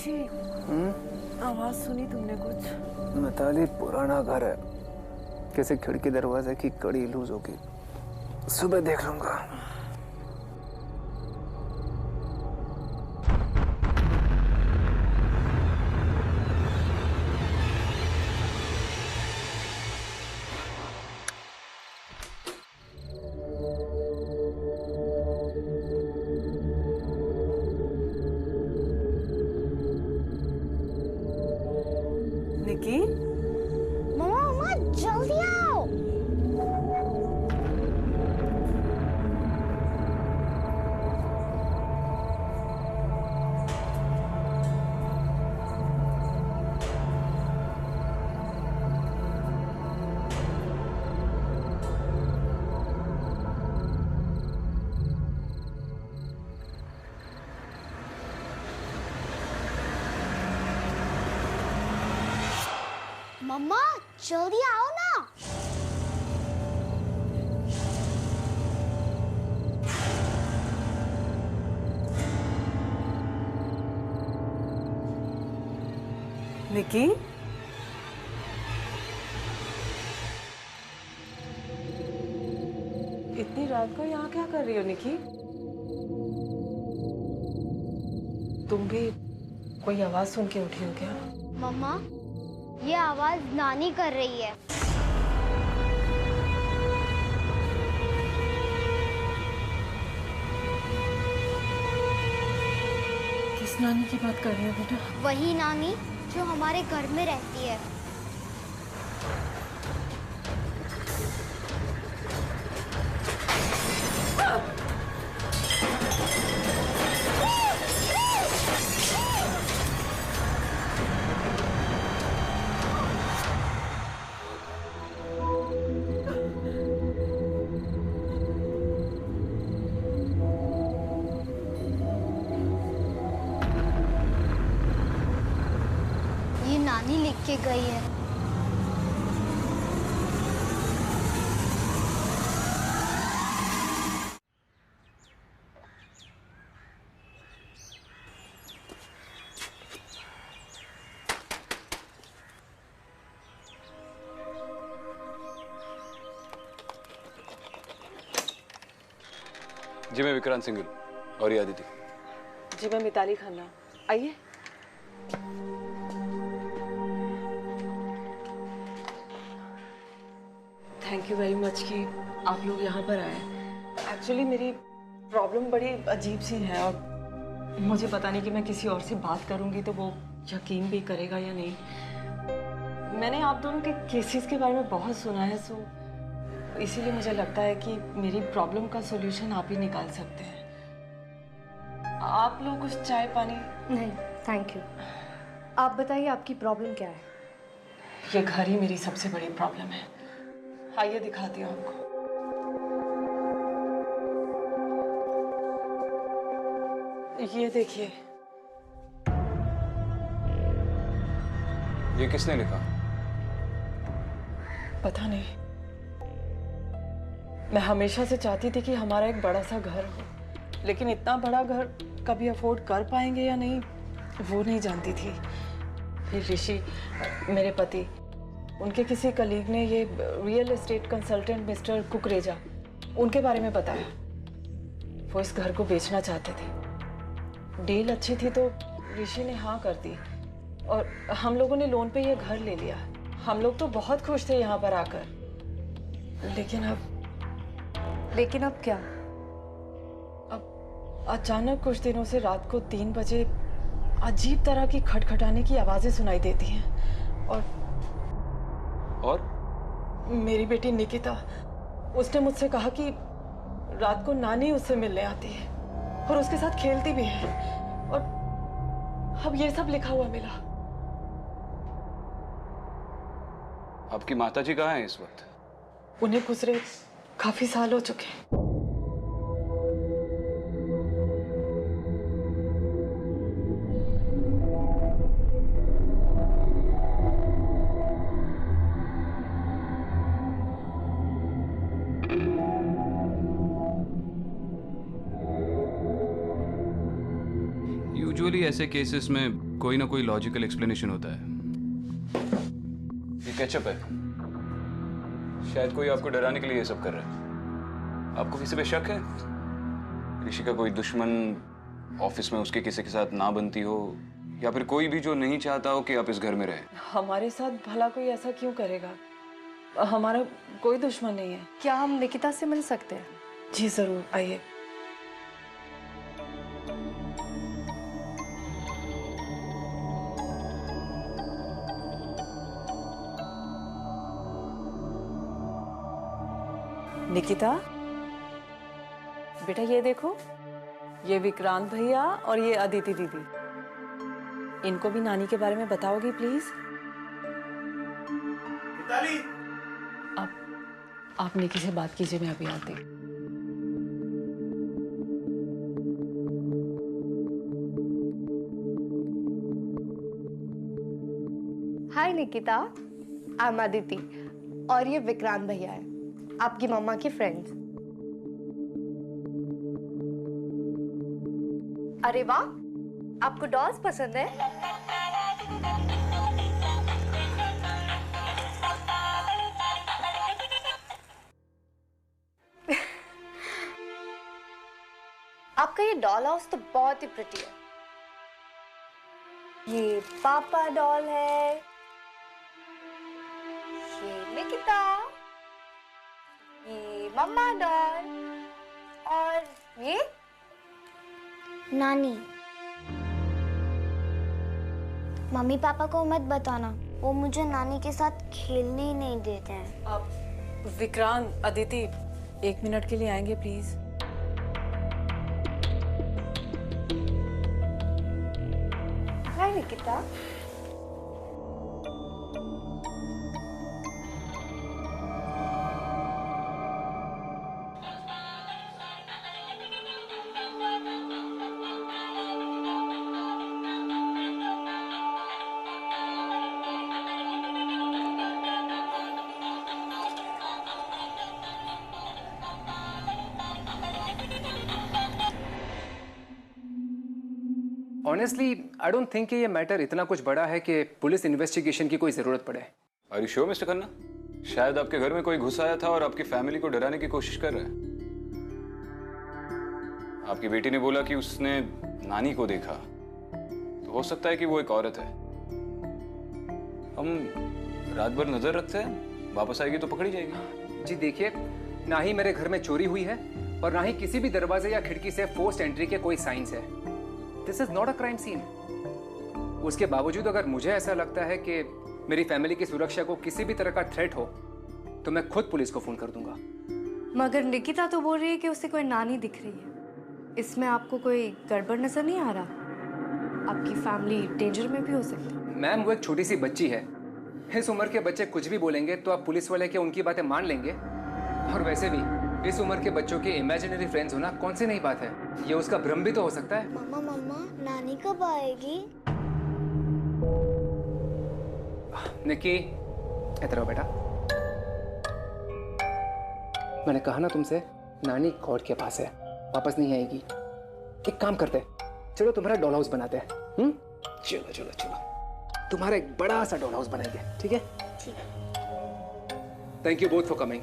ऋषि, आवाज सुनी तुमने कुछ? मिताली, पुराना घर है, किसी खिड़की दरवाजे की कड़ी लूज होगी, सुबह देख लूंगा। निकी, मम्मा मम्मा जल्दी आओ। मम्मा जल्दी आओ ना। निकी, इतनी रात को यहाँ क्या कर रही हो निकी? तुम भी कोई आवाज सुन के उठी हो क्या? मम्मा ये आवाज नानी कर रही है। किस नानी की बात कर रही हो बेटा? वही नानी जो हमारे घर में रहती है। ये नानी लिख के गई है। जी मैं विक्रांत सिंघल और ये अदिति। जी मैं मिताली खन्ना। आइए। थैंक यू वेरी मच कि आप लोग यहाँ पर आए। एक्चुअली मेरी प्रॉब्लम बड़ी अजीब सी है और मुझे पता नहीं कि मैं किसी और से बात करूँगी तो वो यकीन भी करेगा या नहीं। मैंने आप दोनों के केसेस के बारे में बहुत सुना है, सो इसीलिए मुझे लगता है कि मेरी प्रॉब्लम का सॉल्यूशन आप ही निकाल सकते हैं। आप लोग कुछ चाय पानी? नहीं थैंक यू। आप बताइए आपकी प्रॉब्लम क्या है? ये घर ही मेरी सबसे बड़ी प्रॉब्लम है। आइए दिखाती हूँ आपको। ये देखिए। ये किसने लिखा? पता नहीं। मैं हमेशा से चाहती थी कि हमारा एक बड़ा सा घर हो, लेकिन इतना बड़ा घर कभी अफोर्ड कर पाएंगे या नहीं वो नहीं जानती थी। फिर ऋषि मेरे पति, उनके किसी कलीग ने ये real estate consultant mister Kukreja, उनके बारे में बताया। वो इस घर को बेचना चाहते थे। डील अच्छी थी तो ऋषि ने हाँ कर दी और हम लोगों ने लोन पे ये घर ले लिया। हम लोग तो बहुत खुश थे यहाँ पर आकर, लेकिन अब क्या? अब अचानक कुछ दिनों से रात को 3 बजे अजीब तरह की खटखटाने की आवाजें सुनाई देती हैं और मेरी बेटी निकिता, उसने मुझसे कहा कि रात को नानी उससे मिलने आती है और उसके साथ खेलती भी है और अब ये सब लिखा हुआ मिला। आपकी माताजी कहाँ हैं इस वक्त? उन्हें गुजरे काफी साल हो चुके हैं। यूजुअली ऐसे केसेस में कोई ना कोई लॉजिकल एक्सप्लेनेशन होता है। ये केचप है, शायद कोई आपको डराने के लिए ये सब कर रहा है। आपको किसी पे शक है? ऋषि का कोई दुश्मन ऑफिस में उसके किसी के साथ ना बनती हो, या फिर कोई भी जो नहीं चाहता हो कि आप इस घर में रहें? हमारे साथ भला कोई ऐसा क्यों करेगा? हमारा कोई दुश्मन नहीं है। क्या हम निकिता से मिल सकते हैं? जी जरूर, आइए। निकिता, बेटा ये देखो, ये विक्रांत भैया और ये अदिति दीदी। इनको भी नानी के बारे में बताओगी प्लीज? आप निकी से बात कीजिए, मैं अभी आती। हाय निकिता, आई एम अदिति और ये विक्रांत भैया है, आपकी मम्मा की फ्रेंड्स। अरे वाह, आपको डॉल्स पसंद है? आपका ये डॉल हाउस तो बहुत ही प्रिटी है। ये पापा डॉल है, ये निकिता, ये मम्मा डॉल और ये नानी। मम्मी पापा को मत बताना, वो मुझे नानी के साथ खेलने ही नहीं देते हैं। आप विक्रांत, अदिति 1 मिनट के लिए आएंगे please? Hi Nikita. Honestly I don't think कि ये मैटर इतना कुछ बड़ा है कि पुलिस इन्वेस्टिगेशन की कोई जरूरत पड़े। Are you sure mister Khanna? शायद आपके घर में कोई घुस आया था और आपकी फैमिली को डराने की कोशिश कर रहा है। आपकी बेटी ने बोला कि उसने नानी को देखा, तो हो सकता है कि वो एक औरत है। हम रात भर नजर रखते हैं, वापस आएगी तो पकड़ी जाएगी। जी देखिए, ना ही मेरे घर में चोरी हुई है और ना ही किसी भी दरवाजे या खिड़की से फोर्स्ड एंट्री के कोई साइंस है। This is not a crime scene. उसके बावजूद अगर मुझे ऐसा लगता है कि मेरी फैमिली की सुरक्षा को किसी भी तरह का थ्रेट हो, तो मैं खुद पुलिस को फोन कर दूंगा। मगर निकिता तो बोल रही है कि उसे कोई नानी दिख रही है। इसमें आपको कोई गड़बड़ नजर नहीं आ रहा? आपकी फैमिली डेंजर में भी हो सकती है। मैम, वो एक छोटी सी बच्ची है। इस उम्र के बच्चे कुछ भी बोलेंगे तो आप पुलिस वाले क्या उनकी बातें मान लेंगे? और वैसे भी इस उम्र के बच्चों के इमेजिनरी फ्रेंड्स होना कौन सी नई बात है? ये उसका भ्रम भी तो हो सकता है। मम्मा मम्मा, नानी कब आएगी? निकी, इधर आओ बेटा। मैंने कहा ना तुमसे, नानी कोर्ट के पास है, वापस नहीं आएगी। एक काम करते हैं, चलो तुम्हारा डॉल हाउस बनाते हैं। चलो चलो चलो, तुम्हारा एक बड़ा सा डॉल हाउस बनाएंगे, ठीक है? ठीक है। Thank you both for coming.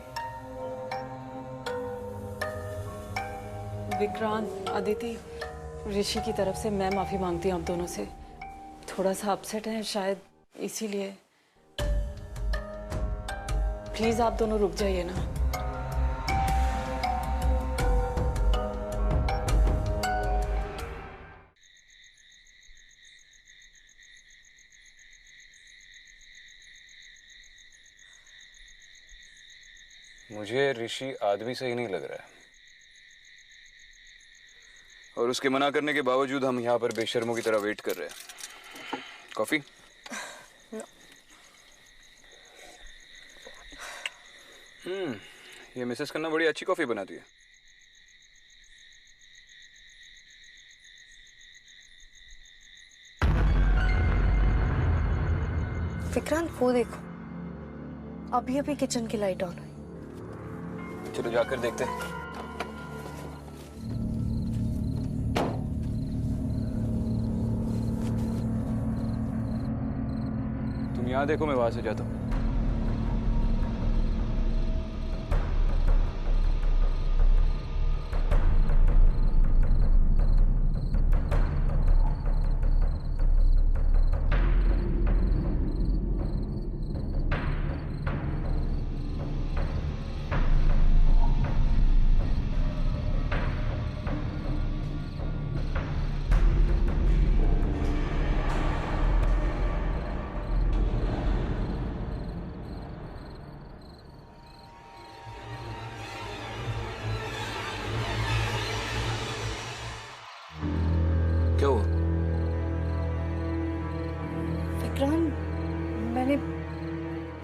Vikrant, Aditi, Rishi की तरफ से मैं माफी मांगती हूँ आप दोनों से। थोड़ा सा अपसेट है शायद, इसीलिए प्लीज आप दोनों रुक जाइए ना। मुझे ऋषि आदमी सही नहीं लग रहा है, और उसके मना करने के बावजूद हम यहाँ पर बेशर्मों की तरह वेट कर रहे हैं। कॉफी? ये मिसेस खन्ना बड़ी अच्छी कॉफी बनाती है। विक्रांत, वो देखो, अभी अभी किचन की लाइट ऑन हुई। चलो जाकर देखते हैं। यहाँ देखो, मैं वहां से जाता हूँ। क्या हुआ? विक्रांत, मैंने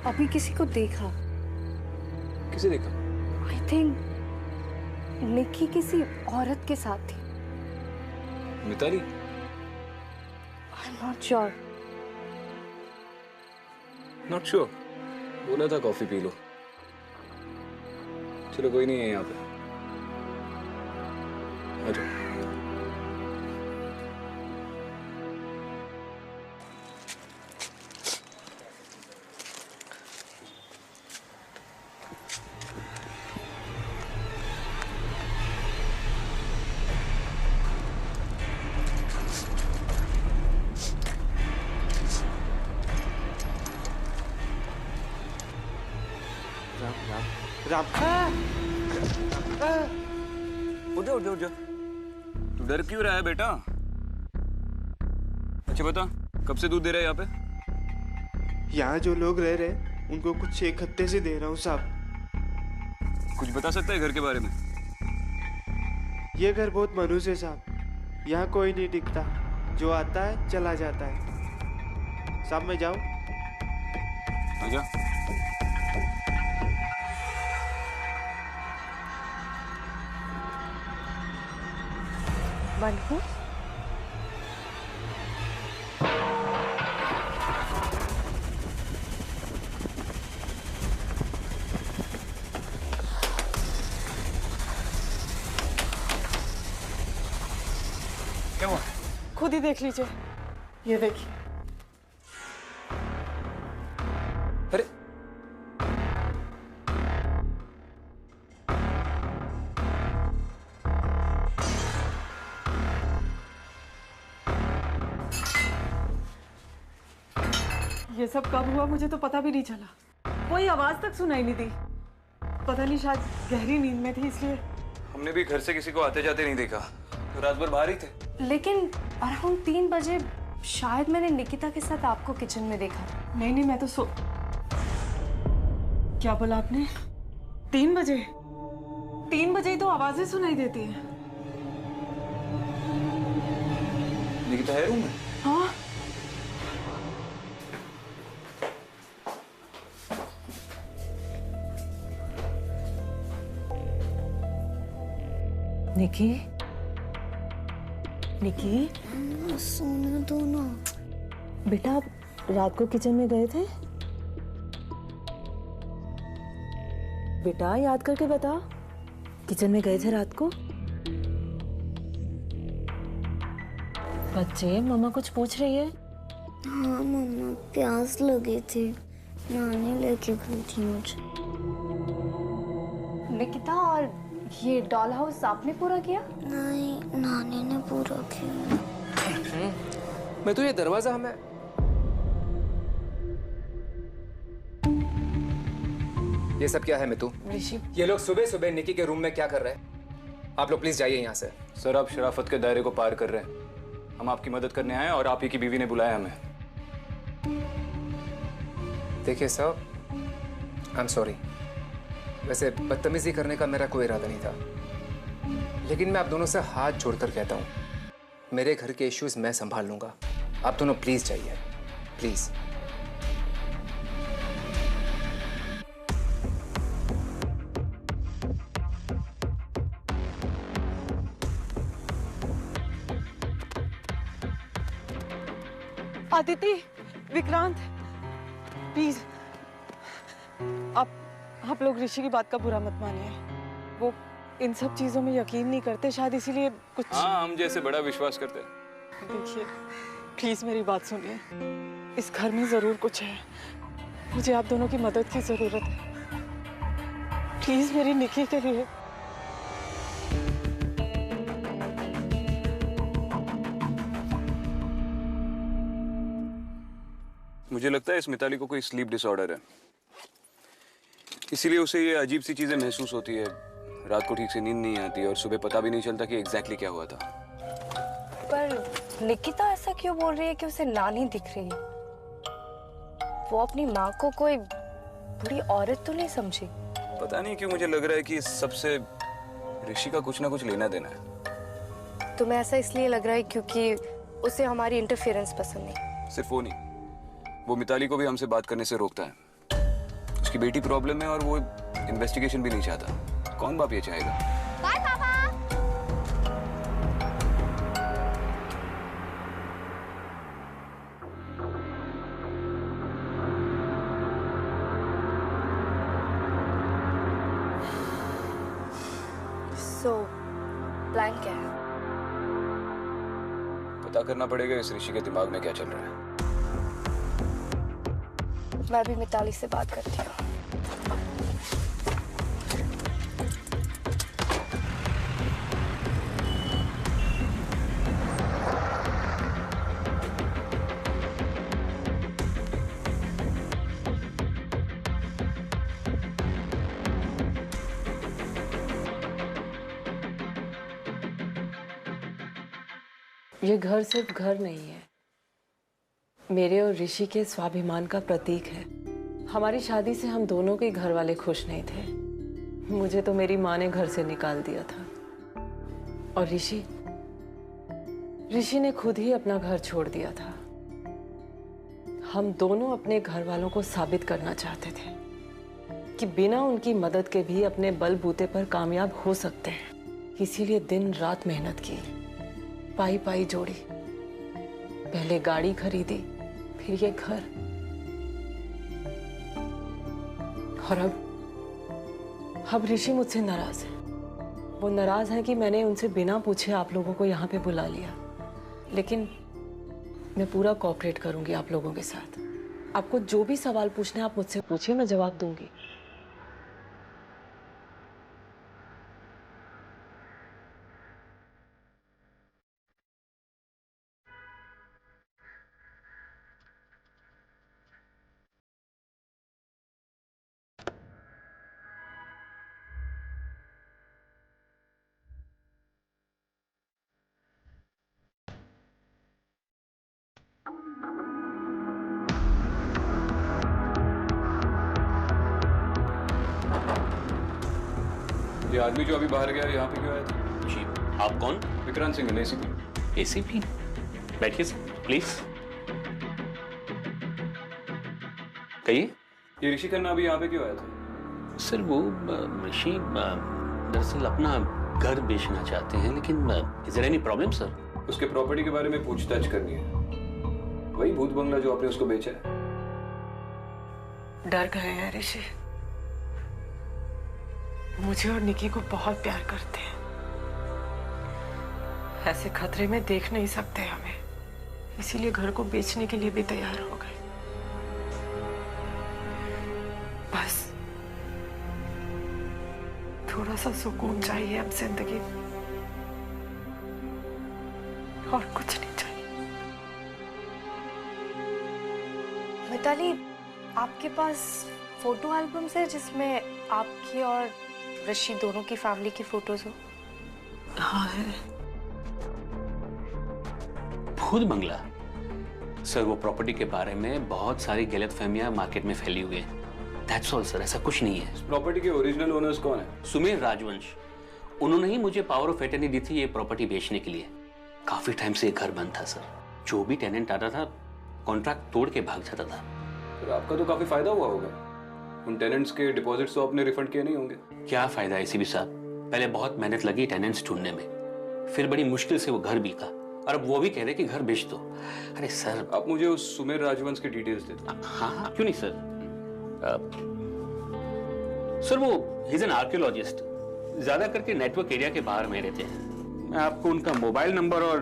अभी किसी को देखा। किसे देखा? आई थिंक निक्की किसी औरत के साथ थी। Mitali? I am not sure. Not sure? बोला था कॉफी पी लो। चलो कोई नहीं है यहाँ पे, आ जाओ। राम, उठ जा उठ जा उठ जा। तू डर क्यों रहा है बेटा? अच्छा बता, कब से दूध दे रहा है यहाँ पे? यहाँ जो लोग रह रहे उनको कुछ 1 हफ्ते से दे रहा हूँ साहब। कुछ बता सकता है घर के बारे में? ये घर बहुत मनुष्य है साहब, यहाँ कोई नहीं टिकता, जो आता है चला जाता है। साहब मैं जाऊँ? आजा। मनहू, क्या हुआ? खुद ही देख लीजिए, ये देखिए। अरे ये सब कब हुआ मुझे तो पता भी नहीं चला, कोई आवाज तक सुनाई नहीं दी। पता नहीं, शायद गहरी नींद में थी इसलिए। हमने भी घर से किसी को आते जाते नहीं देखा, तो रात भर बाहर ही थे। लेकिन अराउंड 3 बजे शायद मैंने निकिता के साथ आपको किचन में देखा। नहीं, मैं तो क्या बोला आपने? 3 बजे? 3 बजे ही तो आवाजें सुनाई देती हैं। निकिता है रूम में? हाँ, निकी, निकी सोने दो ना। बेटा, आप रात को किचन में गए थे? बेटा याद करके बता, किचन में गए थे रात को? बच्चे, मम्मा कुछ पूछ रही है। हाँ मम्मा, प्यास लगी थी, नानी लेके गई थी मुझे। निकिता, और ये डॉल हाउस आपने पूरा किया? नहीं, नानी ने पूरा किया। मैं तो ये दरवाजा हमें ये सब क्या है मितू? ऋषि, ये लोग सुबह सुबह निकी के रूम में क्या कर रहे हैं? आप लोग प्लीज जाइए यहाँ से। सर, आप शराफत के दायरे को पार कर रहे हैं। हम आपकी मदद करने आए और आप ही की बीवी ने बुलाया हमें। देखिए सर, आई एम सॉरी। वैसे बदतमीजी करने का मेरा कोई इरादा नहीं था, लेकिन मैं आप दोनों से हाथ जोड़कर कहता हूँ, मेरे घर के इश्यूज मैं संभाल लूंगा। आप दोनों प्लीज जाइए, प्लीज। आदिति, विक्रांत, प्लीज आप लोग ऋषि की बात का बुरा मत मानिए। वो इन सब चीजों में यकीन नहीं करते, शायद इसीलिए कुछ। हाँ, हम जैसे बड़ा विश्वास करते हैं। देखिए, प्लीज मेरी बात सुनिए। इस घर में जरूर कुछ है। मुझे आप दोनों की मदद की जरूरत है। प्लीज मेरी निकी के लिए। मुझे लगता है इस मिताली को कोई स्लीप डिसऑर्डर है, इसीलिए उसे ये अजीब सी चीजें महसूस होती है। रात को ठीक से नींद नहीं आती और सुबह पता भी नहीं चलता कि एग्जैक्टली क्या हुआ था। पर निकिता ऐसा क्यों बोल रही है कि उसे नानी दिख रही है? वो अपनी माँ को कोई बुरी औरत तो नहीं समझी? पता नहीं क्यों मुझे लग रहा है कि इस सबसे ऋषि का कुछ ना कुछ लेना देना है। तुम्हें ऐसा इसलिए लग रहा है क्योंकि उसे हमारी इंटरफेरेंस पसंद नहीं? सिर्फ वो नहीं, वो मिताली को भी हमसे बात करने से रोकता है। उसकी बेटी प्रॉब्लम है और वो इन्वेस्टिगेशन भी नहीं चाहता। कौन बाप ये चाहेगा? बाय पापा। सो प्लान क्या है? पता करना पड़ेगा इस ऋषि के दिमाग में क्या चल रहा है। मैं भी मिताली से बात करती हूँ। ये घर सिर्फ घर नहीं है, मेरे और ऋषि के स्वाभिमान का प्रतीक है। हमारी शादी से हम दोनों के घर वाले खुश नहीं थे। मुझे तो मेरी माँ ने घर से निकाल दिया था और ऋषि ने खुद ही अपना घर छोड़ दिया था। हम दोनों अपने घर वालों को साबित करना चाहते थे कि बिना उनकी मदद के भी अपने बलबूते पर कामयाब हो सकते हैं। इसीलिए दिन रात मेहनत की, पाई पाई जोड़ी, पहले गाड़ी खरीदी, फिर ये घर, और अब ऋषि मुझसे नाराज है। वो नाराज है कि मैंने उनसे बिना पूछे आप लोगों को यहाँ पे बुला लिया। लेकिन मैं पूरा कोऑपरेट करूंगी आप लोगों के साथ। आपको जो भी सवाल पूछने आप मुझसे पूछिए, मैं जवाब दूंगी। ये आदमी जो अभी बाहर गया यहाँ पे क्यों आया था? जी, आप कौन? विक्रांत सिंह, एसीपी। एसीपी? बैठिए सर, प्लीज। कहिए। ये ऋषि खन्ना अभी यहाँ पे क्यों आया था? सर वो ऋषि दरअसल अपना घर बेचना चाहते हैं, लेकिन is there any problem sir? उसके प्रॉपर्टी के बारे में पूछताछ करनी है। वही भूत बंगला जो आपने उसको बेचा है। डर गए हैं ऋषि। मुझे और निकी को बहुत प्यार करते हैं। ऐसे खतरे में देख नहीं सकते हमें, इसीलिए घर को बेचने के लिए भी तैयार हो गए। बस थोड़ा सा सुकून चाहिए अब जिंदगी में, और कुछ नहीं चाहिए। मिताली, आपके पास फोटो एल्बम्स है जिसमें आपकी और ऋषि दोनों की फैमिली की फोटोज हो? हाँ है। भूत बंगला? सर वो प्रॉपर्टी के बारे में बहुत सारी गलतफहमियां मार्केट में फैली हुई है। दैट्स ऑल सर, ऐसा कुछ नहीं है। प्रॉपर्टी के ओरिजिनल ओनर्स कौन है? सुमेर राजवंश। उन्होंने ही मुझे पावर ऑफ अटर्नी दी थी ये प्रॉपर्टी बेचने के लिए। काफी टाइम से ये घर बंद था सर। जो भी टेनेंट आता था कॉन्ट्रैक्ट तोड़ के भाग जाता था। तो आपका तो काफी फायदा हुआ होगा। उन टेनेंट्स के डिपॉजिट्स तो आपने रिफंड किए नहीं होंगे। क्या फायदा है एसीपी साहब? पहले बहुत मेहनत लगी टेनेंट्स ढूंढने में, फिर बड़ी मुश्किल से वो घर बिका, और अब वो भी कह रहे कि घर बेच दो। अरे सर, आप मुझे उस सुमेर राजवंश के डिटेल्स दे दो। हाँ हाँ, क्यों नहीं सर। सर वो ही इज एन आर्कियोलॉजिस्ट, ज्यादा करके नेटवर्क एरिया के बाहर में रहते हैं। मैं आपको उनका मोबाइल नंबर और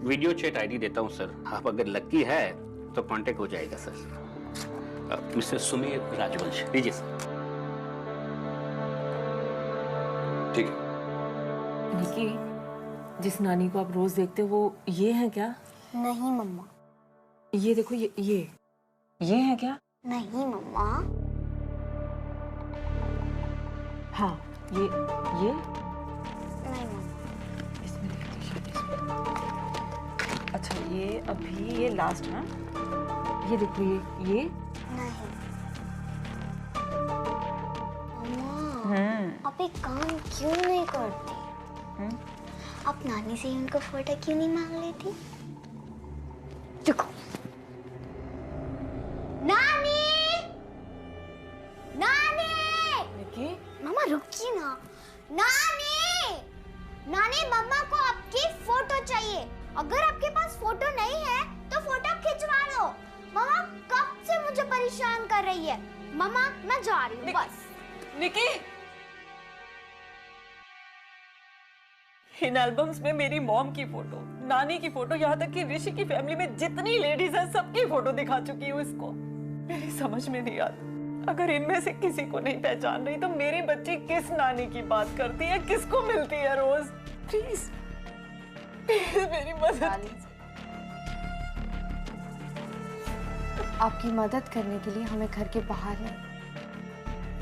वीडियो चैट आईडी देता हूँ सर। आप अगर लकी है तो कांटेक्ट हो जाएगा सर। मिस्टर सुमीर राजवंश, लीजिए सर। ठीक है। निकी, जिस नानी को आप रोज देखते हो वो ये है क्या? नहीं मम्मा। ये देखो, ये है क्या? नहीं मम्मा। हाँ, ये नहीं मम्मा। इसमें देखते शायद इसमें। अच्छा, ये अभी ये लास्ट है। ये देखो, ये नहीं मम्मा, आप एक काम क्यों नहीं करती? आप नानी से ही उनका फोटो क्यों नहीं मांग लेती? देखो, नानी, नानी, निकी, मम्मा रुकिए ना। नानी, नानी, मम्मा को आपकी फोटो चाहिए। अगर आपके पास फोटो नहीं है तो फोटो खिंचवा लो। मम्मा कब से मुझे परेशान कर रही है। मम्मा मैं जा रही हूँ बस। निकी, इन एल्बम्स में मेरी मॉम की फोटो, नानी की फोटो, यहाँ तक कि ऋषि की फैमिली में जितनी लेडीज हैं सबकी फोटो दिखा चुकी हूँ इसको। मेरी समझ में नहीं आता, अगर इनमें से किसी को नहीं पहचान रही तो मेरी बच्ची किस नानी की बात करती है, किसको मिलती है रोज? प्लीज प्लीज मेरी मदद। आपकी मदद करने के लिए हमें घर के बाहर नहीं,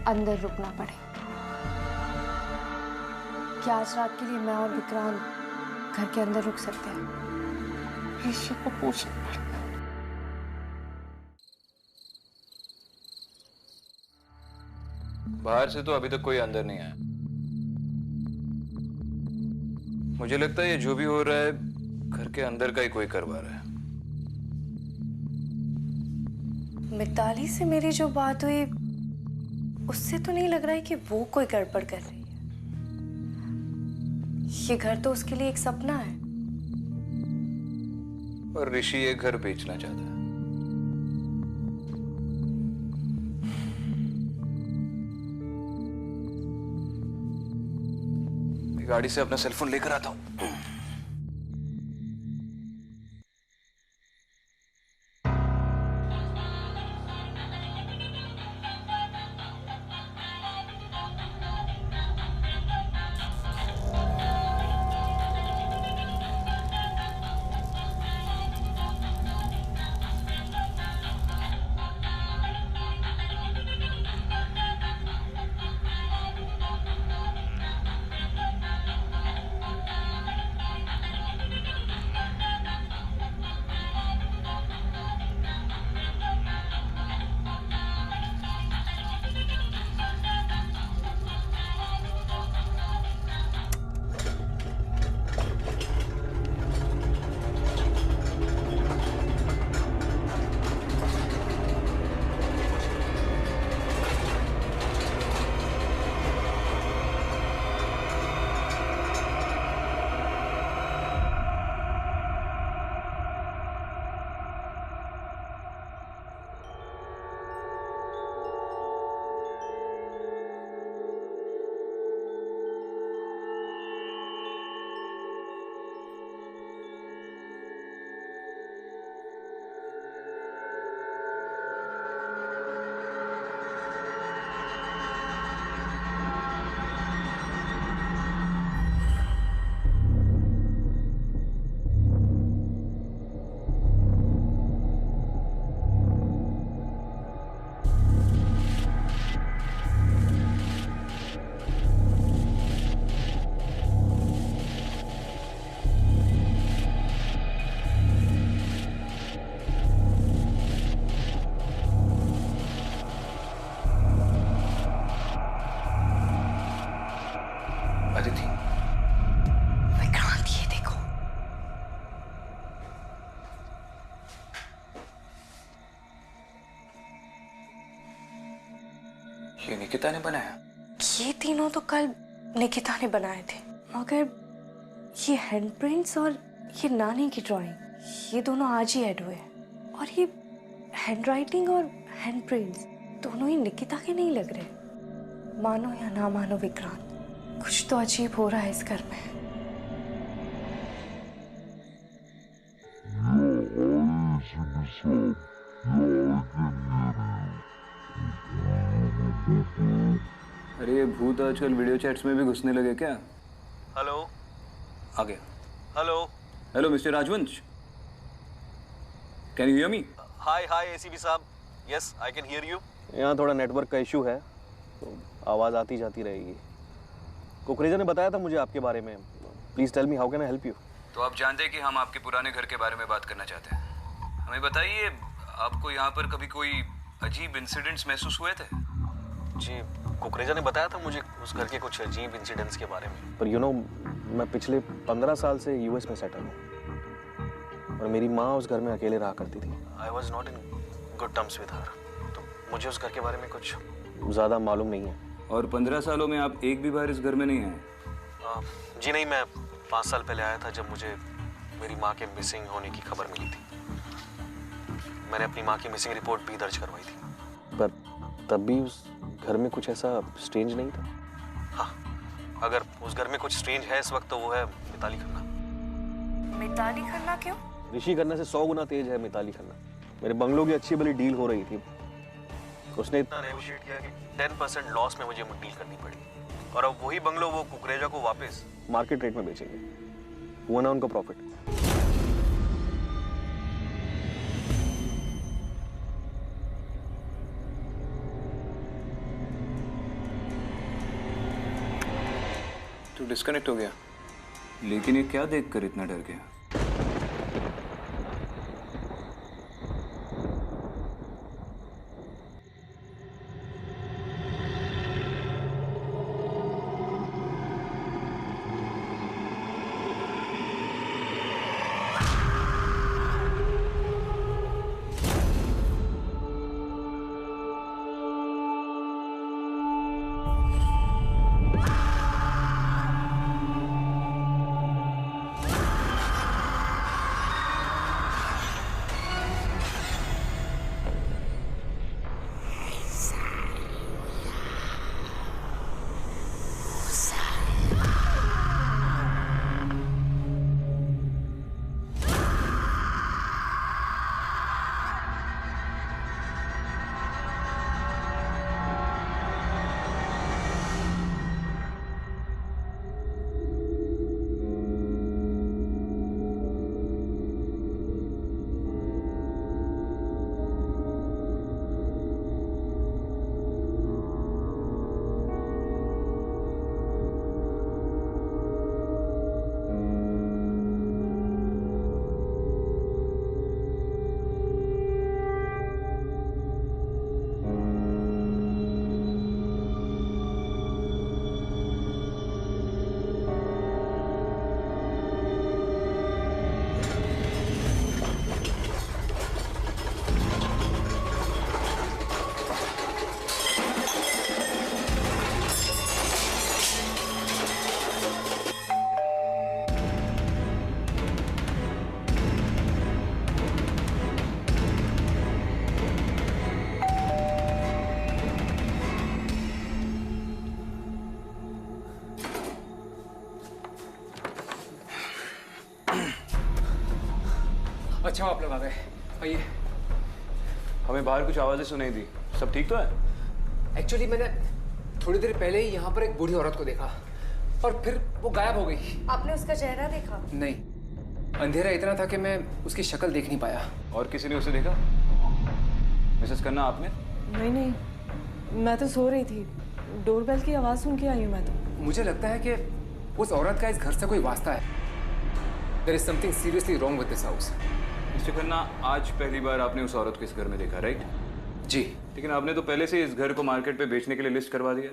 अंदर रुकना पड़े। क्या आज रात के लिए मैं और विक्रांत घर के अंदर रुक सकते हैं? ऋषि को पूछना पड़ेगा। बाहर से तो अभी तक कोई अंदर नहीं आया। मुझे लगता है ये जो भी हो रहा है घर के अंदर का ही कोई करवा रहा है। मिताली से मेरी जो बात हुई उससे तो नहीं लग रहा है कि वो कोई गड़बड़ कर रही है। ये घर तो उसके लिए एक सपना है। और ऋषि ये घर बेचना चाहता है। मैं गाड़ी से अपना सेलफोन लेकर आता हूं। विक्रांत, ये देखो। ये निकिता ने बनाया? ये तीनों तो कल निकिता ने बनाए थे, मगर ये हैंडप्रिंट्स और ये नानी की ड्राइंग, ये दोनों आज ही ऐड हुए हैं। और ये हैंडराइटिंग और हैंडप्रिंट्स दोनों ही निकिता के नहीं लग रहे। मानो या ना मानो विक्रांत, कुछ तो अजीब हो रहा है इस घर में। अरे ये भूत आजकल वीडियो चैट्स में भी घुसने लगे क्या? हेलो। आ गया। Hello. Hello mister Rajvansh, can you hear me? Hi hi ACP साहब, yes I can hear you. यहाँ थोड़ा नेटवर्क का इशू है तो आवाज़ आती जाती रहेगी। कुकरेजा ने बताया था मुझे आपके बारे में। Please tell me how can I help you? तो आप जानते हैं कि हम आपके पुराने घर के बारे में बात करना चाहते हैं। हमें बताइए, आपको यहाँ पर कभी कोई अजीब इंसिडेंट्स महसूस हुए थे? जी, कुकरेजा ने बताया था मुझे उस घर के कुछ अजीब इंसिडेंट्स के बारे में। पर मैं पिछले 15 साल से यूएस में सेटल हूँ और मेरी माँ उस घर में अकेले रहा करती थी। I was not in good terms with her, तो मुझे उस घर के बारे में कुछ ज़्यादा मालूम नहीं है। और 15 सालों में आप एक भी बार इस घर में नहीं आए? जी नहीं, मैं 5 साल पहले आया था जब मुझे मेरी माँ के मिसिंग होने की खबर मिली थी। मैंने अपनी माँ की मिसिंग रिपोर्ट भी दर्ज करवाई थी। पर तब भी उस घर में कुछ ऐसा स्ट्रेंज नहीं था। हाँ, अगर उस घर में कुछ स्ट्रेंज है इस वक्त तो वो है मिताली खन्ना। मिताली खन्ना क्यों? ऋषि खन्ना से 100 गुना तेज है मिताली खन्ना। मेरे बंगलों की अच्छी भली डील हो रही थी, उसने इतना नेगोशिएट किया कि 10% लॉस में मुझे डील करनी पड़ी, और अब वही बंगलो वो कुकरेजा को वापस मार्केट रेट में बेचेंगे। हुआ ना उनका प्रॉफिट। तो डिस्कनेक्ट हो गया, लेकिन ये क्या देखकर इतना डर गया? अच्छा आप लोग आ गए, आइए। हमें बाहर कुछ आवाजें सुनाई दी, सब ठीक तो है? एक्चुअली मैंने थोड़ी देर पहले ही यहाँ पर एक बूढ़ी औरत को देखा और फिर वो गायब हो गई। आपने उसका चेहरा देखा? नहीं, अंधेरा इतना था कि मैं उसकी शक्ल देख नहीं पाया। और किसी ने उसे देखा? मिसेस खन्ना आपने? नहीं, मैं तो सो रही थी। डोरबेल की आवाज़ सुन के आई हूँ मैं तो। मुझे लगता है कि उस औरत का इस घर से कोई वास्ता है। There is something seriously wrong with this house. Mister Khanna, आज पहली बार आपने उस औरत को इस घर में देखा, राइट? जी। लेकिन आपने तो पहले से इस घर को मार्केट पे बेचने के लिए लिस्ट करवा दिया।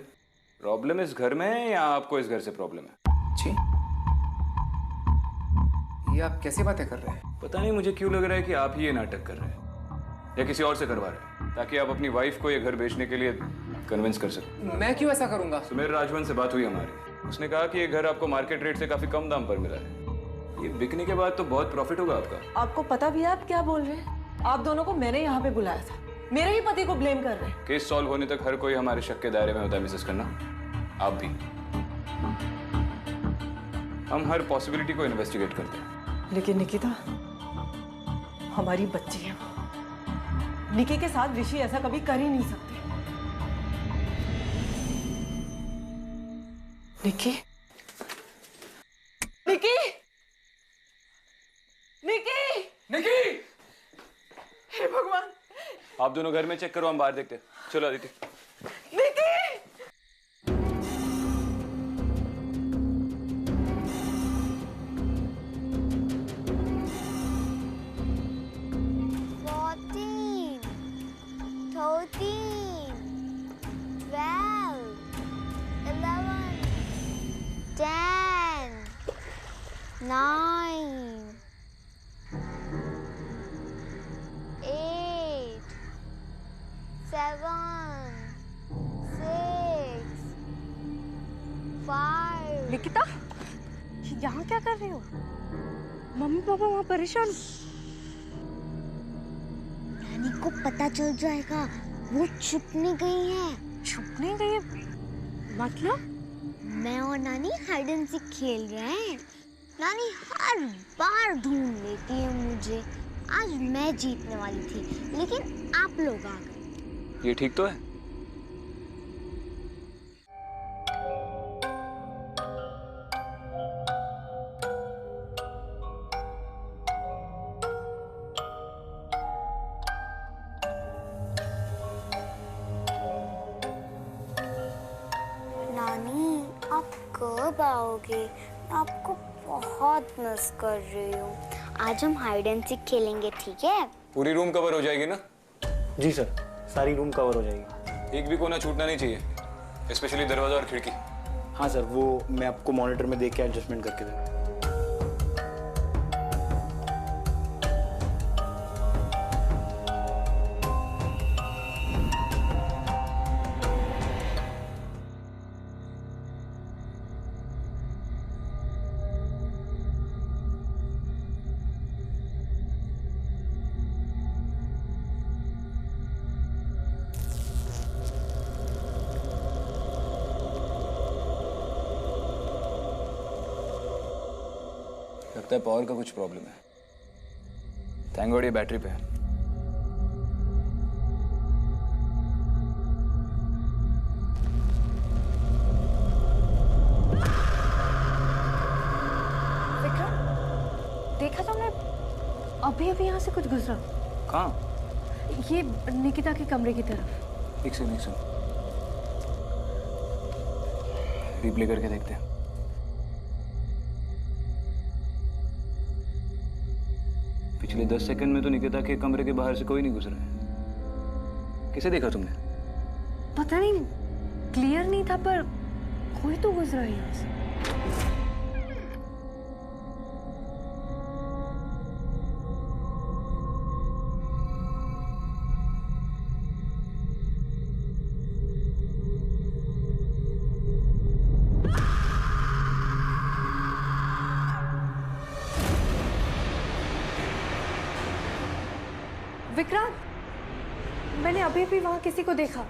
प्रॉब्लम इस घर में है या आपको इस घर से प्रॉब्लम है? जी, ये आप कैसे बातें कर रहे हैं? पता नहीं मुझे क्यों लग रहा है कि आप ही ये नाटक कर रहे हैं या किसी और से करवा रहे हैं ताकि आप अपनी वाइफ को ये घर बेचने के लिए कन्विंस कर सकें। मैं क्यों ऐसा करूंगा? सुमेर राजवन से बात हुई हमारी, उसने कहा कि ये घर आपको मार्केट रेट से काफी कम दाम पर मिला है। ये बिकने के बाद तो बहुत प्रॉफिट होगा आपका। आपको पता भी है आप क्या बोल रहे हैं? आप दोनों को मैंने यहाँ पे बुलाया था, मेरे ही पति को ब्लेम कर रहे हैं। केस सॉल्व होने तक हर कोई हमारे शक के दायरे में होता है मिसेस खन्ना, आप भी। हम हर पॉसिबिलिटी को इन्वेस्टिगेट करते हैं। लेकिन निकिता, हमारी बच्ची है निकी के साथ ऋषि ऐसा कभी कर ही नहीं सकते। निकी, निकी, निकी, निकी! हे भगवान! आप दोनों घर में चेक करो, हम बाहर देखते हैं। चलो अदिति। निकी! 9, 8, 7, 6, 5। निकिता, यहाँ क्या कर रही हो? मम्मी पापा वहाँ परेशान। नानी को पता चल जाएगा, वो छुपने गई है। छुपने गई है? मतलब? मैं और नानी हाइड एंड सीक खेल रहे हैं। नानी हर बार ढूंढ लेती है मुझे। आज मैं जीतने वाली थी, लेकिन आप लोग आ गए। ये ठीक तो है? नानी, आप कब आओगे? मैं आपको बहुत मिस कर रही हूँ। आज हम हाइड एंड सीक खेलेंगे, ठीक है? पूरी रूम कवर हो जाएगी ना? जी सर, सारी रूम कवर हो जाएगी। एक भी कोना छूटना नहीं चाहिए, स्पेशली दरवाजा और खिड़की। हाँ सर, वो मैं आपको मॉनिटर में देख के एडजस्टमेंट करके दूँगा। लगता है पावर का कुछ प्रॉब्लम है। थैंक गॉड ये बैटरी पे है। विक्रम, देखा तुमने? अभी अभी यहाँ से कुछ गुजरा। कहाँ? ये निकिता के कमरे की तरफ। एक सेकंड रिप्ले करके देखते हैं। पिछले 10 सेकंड में तो निकिता के कमरे के बाहर से कोई नहीं गुजरा है। किसे देखा तुमने? पता नहीं, क्लियर नहीं था, पर कोई तो गुजरा है यहाँ से। विक्रांत, मैंने अभी भी वहां किसी को देखा।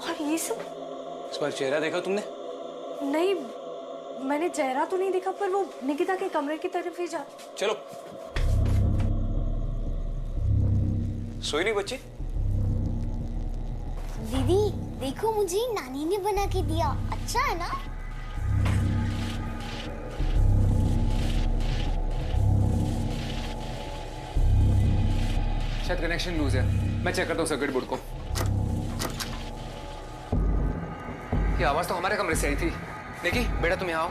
और ये सब? इस बार चेहरा देखा तुमने? नहीं, मैंने चेहरा तो नहीं देखा, पर वो निकिता के कमरे की तरफ ही जा। चलो। सोई नहीं बच्ची? दीदी देखो, मुझे नानी ने बना के दिया। अच्छा है ना? शायद कनेक्शन लूज है। मैं चेक करता हूँ सर्किट बोर्ड को। ये आवाज तो हमारे कमरे से आई थी। निकी, बेटा तुम यहाँ आओ।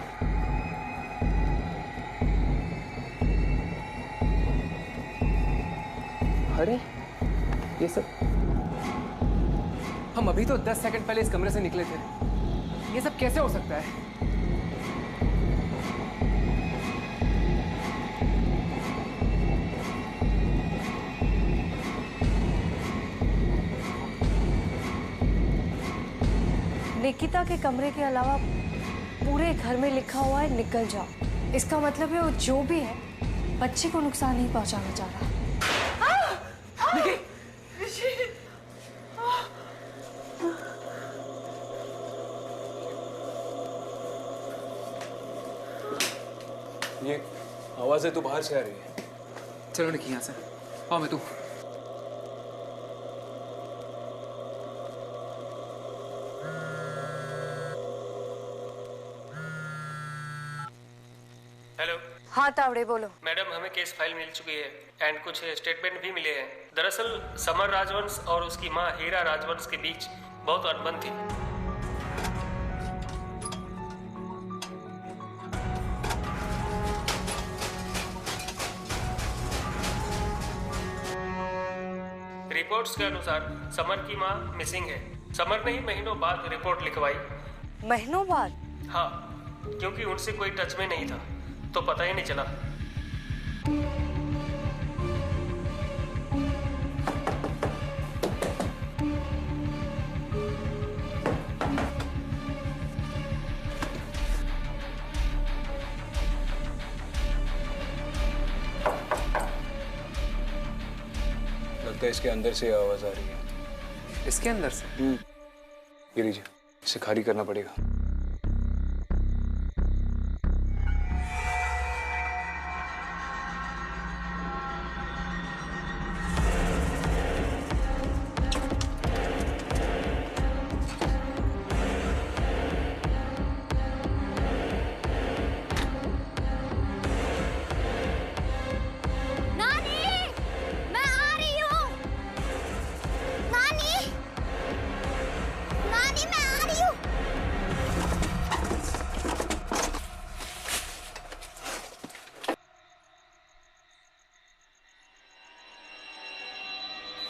अरे ये सब, हम अभी तो 10 सेकंड पहले इस कमरे से निकले थे। ये सब कैसे हो सकता है? निकिता के कमरे के अलावा पूरे घर में लिखा हुआ है निकल जाओ। इसका मतलब है वो जो भी है बच्चे को नुकसान नहीं पहुंचाना चाह रहा। निकी! ये आवाज़ें तो बाहर से आ रही है। चलो निकी यहाँ से, आओ मैं तू। हेलो। हाँ तावड़े बोलो। मैडम, हमें केस फाइल मिल चुकी है एंड कुछ स्टेटमेंट भी मिले हैं। दरअसल समर राजवंश और उसकी माँ हीरा राजवंश के बीच बहुत अनबन थी। रिपोर्ट्स के अनुसार समर की माँ मिसिंग है। समर ने ही महीनों बाद रिपोर्ट लिखवाई। महीनों बाद? हाँ, क्योंकि उनसे कोई टच में नहीं था तो पता ही नहीं चला। लगता है इसके अंदर से आवाज़ आ रही है। इसके अंदर से? ये लीजिए, इसे खाली करना पड़ेगा।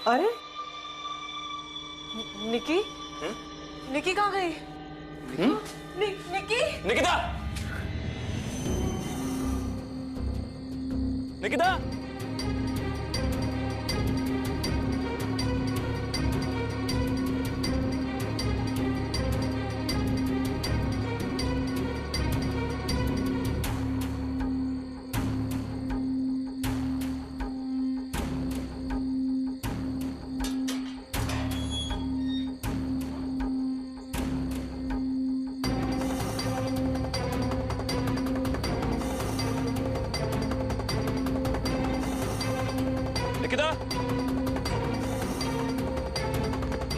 अरे निकी, निकी कहाँ गई? निकी, निकिता! निकिता!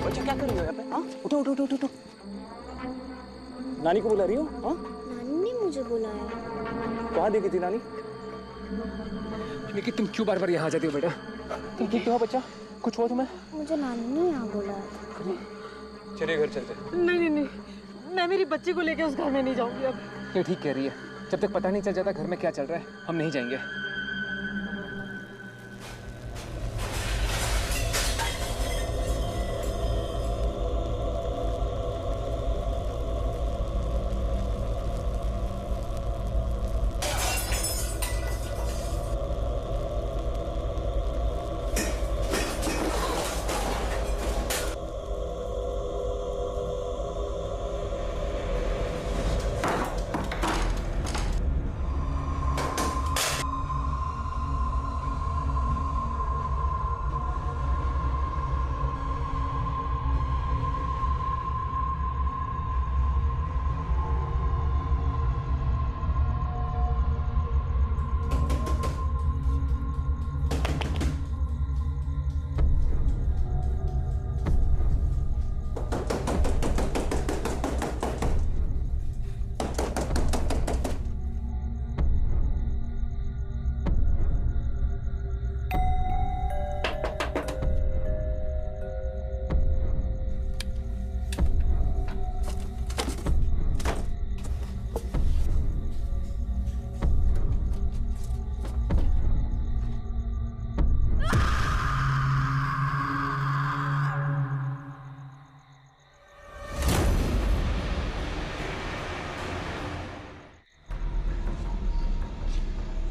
बच्चा क्या कर रही हो यहाँ पे? हाँ, उठो उठो उठो उठो। नानी को बुला रही हो? हाँ? नानी ने मुझे बुलाया। कहाँ देखी थी नानी? निकी तुम क्यों बार बार यहाँ आ जाती हो बेटा? तुम ठीक तो हो बच्चा? कुछ हुआ तुम्हें? मुझे नानी ने यहाँ बुलाया। चलिए घर चलते। नहीं, मैं मेरी बच्ची को लेकर उस घर में नहीं जाऊंगी अब। ये ठीक कह रही है, जब तक पता नहीं चल जाता घर में क्या चल रहा है हम नहीं जाएंगे।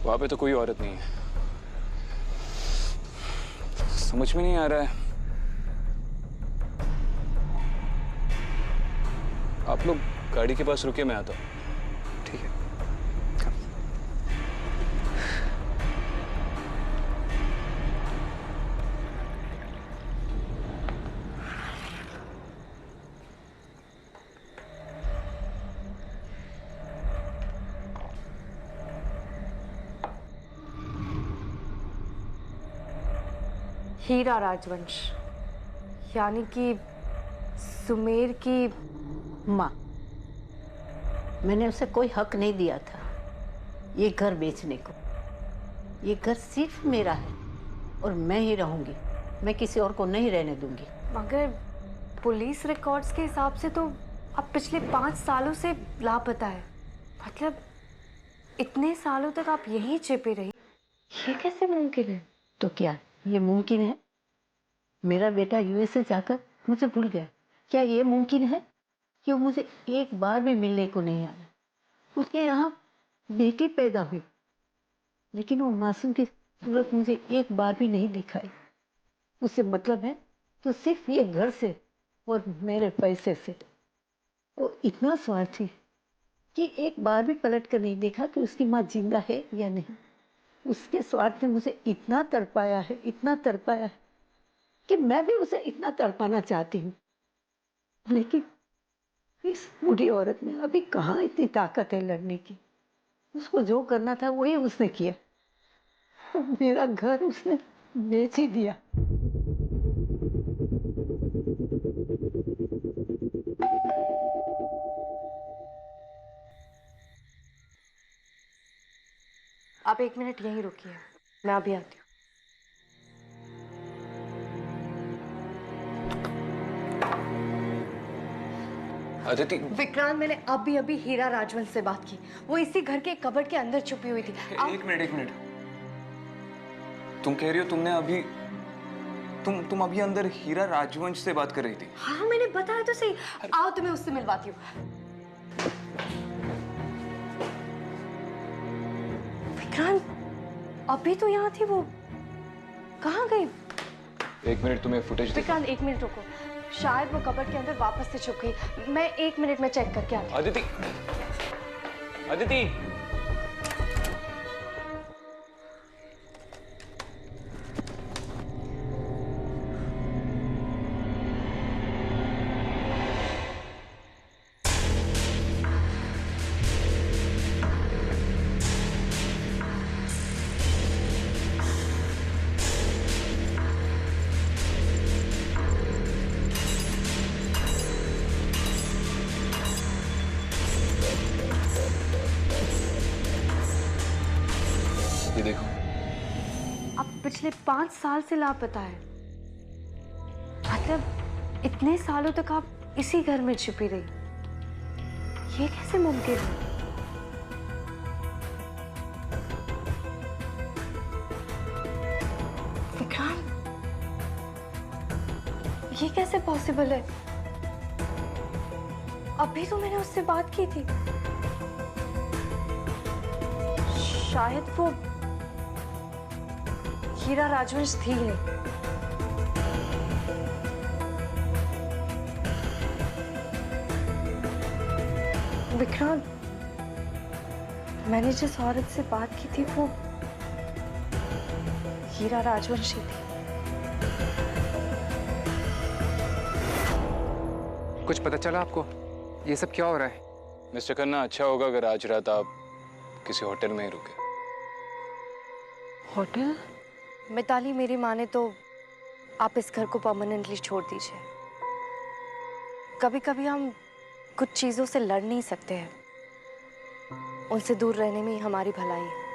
वहां पे तो कोई औरत नहीं है। समझ में नहीं आ रहा है। आप लोग गाड़ी के पास रुके, मैं आता हूँ। ठीक है। हीरा राजवंश, यानी कि सुमेर की माँ। मैंने उसे कोई हक नहीं दिया था ये घर बेचने को। ये घर सिर्फ मेरा है और मैं ही रहूंगी, मैं किसी और को नहीं रहने दूंगी। मगर पुलिस रिकॉर्ड्स के हिसाब से तो आप पिछले 5 सालों से लापता है। मतलब इतने सालों तक आप यहीं छिपी रही, ये कैसे मुमकिन है? तो क्या ये मुमकिन है? मेरा बेटा यूएसए जाकर मुझे भूल गया। क्या ये मुमकिन है कि वो मुझे एक बार भी मिलने को नहीं आया? उसके यहाँ बेटी पैदा हुई, लेकिन वो मासूम की सूरत मुझे एक बार भी नहीं दिखाई। उससे मतलब है तो सिर्फ ये घर से और मेरे पैसे से। वो इतना स्वार्थी कि एक बार भी पलट कर नहीं देखा कि उसकी माँ जिंदा है या नहीं। उसके स्वार्थ ने मुझे इतना तड़पाया है, इतना तड़पाया है कि मैं भी उसे इतना तड़पाना चाहती हूँ, लेकिन इस बूढ़ी औरत में अभी कहाँ इतनी ताकत है लड़ने की। उसको जो करना था वही उसने किया। मेरा घर उसने बेच ही दिया। आप 1 मिनट यहीं रुकिए, मैं अभी आती हूँ। अदिति, विक्रांत, मैंने अभी हीरा राजवंश से बात की। वो इसी घर के कबर्ड के अंदर छुपी हुई थी। एक मिनट। तुम कह रही हो तुमने अभी तुम अभी अंदर हीरा राजवंश से बात कर रही थी? हाँ, मैंने बताया तो सही। आओ तुम्हें उससे मिलवाती हूँ। विक्रांत, अभी तो यहाँ थी, वो कहाँ गई? 1 मिनट, तुम्हें फुटेज विक्रांत 1 मिनट रुको, शायद वो कबर्ड के अंदर वापस से छुप गई। मैं 1 मिनट में चेक करके आती हूँ। अदिति, ये देखो। अब पिछले 5 साल से लापता है। मतलब इतने सालों तक आप इसी घर में छिपी रही, ये कैसे मुमकिन है? विक्रांत, ये कैसे पॉसिबल है? अभी तो मैंने उससे बात की थी। शायद वो हीरा राजवंश थी ही नहीं। विक्रांत, मैंने जिस औरत से बात की थी वो हीरा राजवंशी थी। कुछ पता चला आपको? ये सब क्या हो रहा है? मिस्टर खन्ना, अच्छा होगा अगर आज रात आप किसी होटल में ही रुके। होटल? मिताली, मेरी माने तो आप इस घर को परमानेंटली छोड़ दीजिए। कभी कभी हम कुछ चीजों से लड़ नहीं सकते हैं, उनसे दूर रहने में ही हमारी भलाई है।